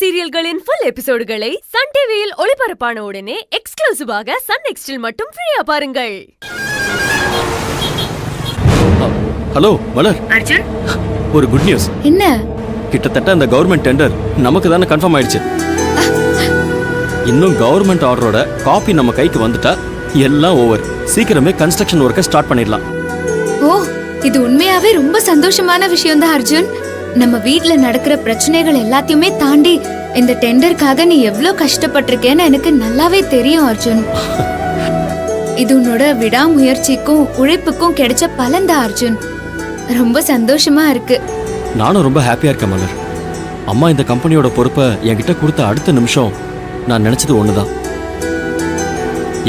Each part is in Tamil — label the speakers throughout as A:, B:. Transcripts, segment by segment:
A: சீரியல்களின் ஃபுல் எபிசோடுகளை சன் டிவியில் ஒளிபரப்பான உடனே எக்ஸ்க்ளூசிவாக சன் நெக்ஸ்டில் மட்டும் ஃப்ரீயா பாருங்கள்.
B: ஹலோ மலர்,
C: அர்ஜுன்,
B: ஒரு குட் நியூஸ்.
C: என்ன?
B: கிட்டத்தட்ட அந்த கவர்மெண்ட் டெண்டர் நமக்கு தானே கன்ஃபார்ம் ஆயிடுச்சு. இன்னும் கவர்மெண்ட் ஆர்டரோட காப்பி நம்ம கைக்கு வந்துட்டா எல்லாம் ஓவர். சீக்கிரமே கன்ஸ்ட்ரக்ஷன் ஒர்க்கை ஸ்டார்ட் பண்ணிடலாம்.
C: ஓ, இது உண்மையாவே ரொம்ப சந்தோஷமான விஷயம் தான் அர்ஜுன். நம்ம வீட்ல நடக்கிற பிரச்சனைகள் எல்லாத்தையுமே தாண்டி இந்த டெண்டருக்காக நீ எவ்வளவு கஷ்டப்பட்டிருக்கேன்னு எனக்கு நல்லாவே தெரியும் அர்ஜுன். இது உன்னோட விடாமுயற்சிக்கும் உழைப்புக்கும் கிடைச்ச பலன் தான் அர்ஜுன். ரொம்ப சந்தோஷமா இருக்கு.
B: நானும் ரொம்ப ஹாப்பியா இருக்கேன் மலர். அம்மா இந்த கம்பெனியோட பொறுப்பை என்கிட்ட கொடுத்த அடுத்த நிமிஷம் நான் நினைச்சது ஒண்ணுதான்.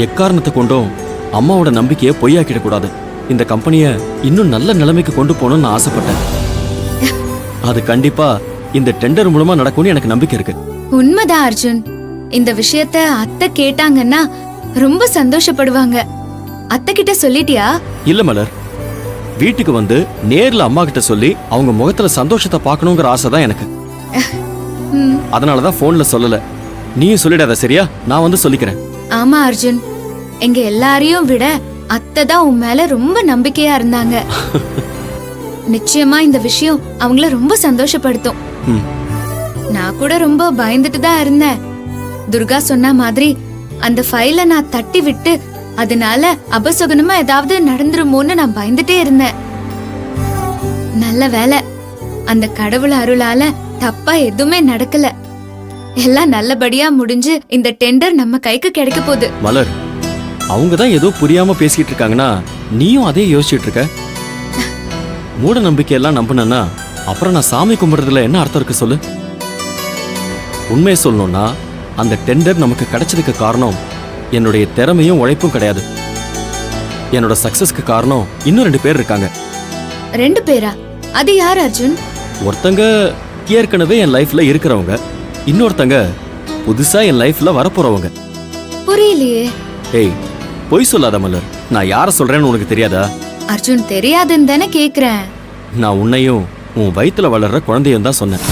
B: எக்காரணத்தை கொண்டும் அம்மாவோட நம்பிக்கையை பொய்யாக்கிடக்கூடாது. இந்த கம்பெனியை இன்னும் நல்ல நிலைமைக்கு கொண்டு போகணும்னு நான் ஆசைப்பட்டேன். அது கண்டிப்பா இந்த டெண்டர் மூலமா நடக்கும்னு எனக்கு நம்பிக்கை இருக்கு.
C: உண்மைதான் அர்ஜுன். இந்த விஷயத்த அத்தை கேட்டாங்கன்னா ரொம்ப சந்தோஷப்படுவாங்க. அத்தை கிட்ட சொல்லிட்டியா?
B: இல்ல மலர், வீட்டுக்கு வந்து நேர்ல அம்மா கிட்ட சொல்லி அவங்க முகத்துல சந்தோஷத்தை பார்க்கணுங்கிற ஆசை தான் எனக்கு. அதனாலதான் போன்ல சொல்லல. நீயும் சொல்லிடாத, சரியா? நான் வந்து சொல்லிக்கிறேன்.
C: ஆமா அர்ஜுன், எங்க எல்லாரையும் விட அத்தை தான் உன் மேல ரொம்ப நம்பிக்கையா இருந்தாங்க. நிச்சயமா இந்த விஷயம் அவங்கள ரொம்ப சந்தோஷப்படுத்தும். நான் கூட ரொம்ப பயந்துட்டு தான் இருந்தேன். துர்கா சொன்ன மாதிரி அந்த ஃபைலை நான் தட்டி விட்டு அதனால அபசகுனமா ஏதாவது நடந்துருமோன்னு நான் பயந்துட்டே இருந்தேன். நல்ல வேலை, அந்த கடவுள் அருளால தப்பா எதுவுமே நடக்கல. எல்லாம் நல்லபடியா முடிஞ்சு இந்த டெண்டர் நம்ம கைக்கு கிடைக்க போகுது.
B: மலர், அவங்க தான் ஏதோ புரியாம பேசிட்டு இருக்காங்கன்னா நீயும் அதே யோசிச்சுட்டு இருக்க. மூட நம்பிக்கையெல்லாம் நம்பினா அப்புறம் நான் சாமி கும்பிடுறதுல என்ன அர்த்தம் இருக்கு சொல்லு? உண்மையை சொல்லணும்னா அந்த டெண்டர் நமக்கு கிடைச்சதுக்கு காரணம் என்னுடைய திறமையும் உழைப்பும் கிடையாது. என்னோட சக்சஸ்க்கு காரணம் இன்னும் 2 பேர் இருக்காங்க.
C: 2 பேரா? அது யார் அர்ஜுன்?
B: ஒருத்தங்க ஏற்கனவே என் லைஃப்ல இருக்கிறவங்க, இன்னொருத்தங்க புதுசா என் லைஃப்ல வரப்போறவங்க.
C: புரியலையே.
B: ஏய், பொய் சொல்லாத மலர். நான் யார சொல்றேன்னு உனக்கு தெரியாதா?
C: அர்ஜுன், தெரியாதுன்னு தானே கேக்குறேன்.
B: நான் உன்னையும் உன் வயித்துல வளர்ற குழந்தையும் தான் சொன்னேன்.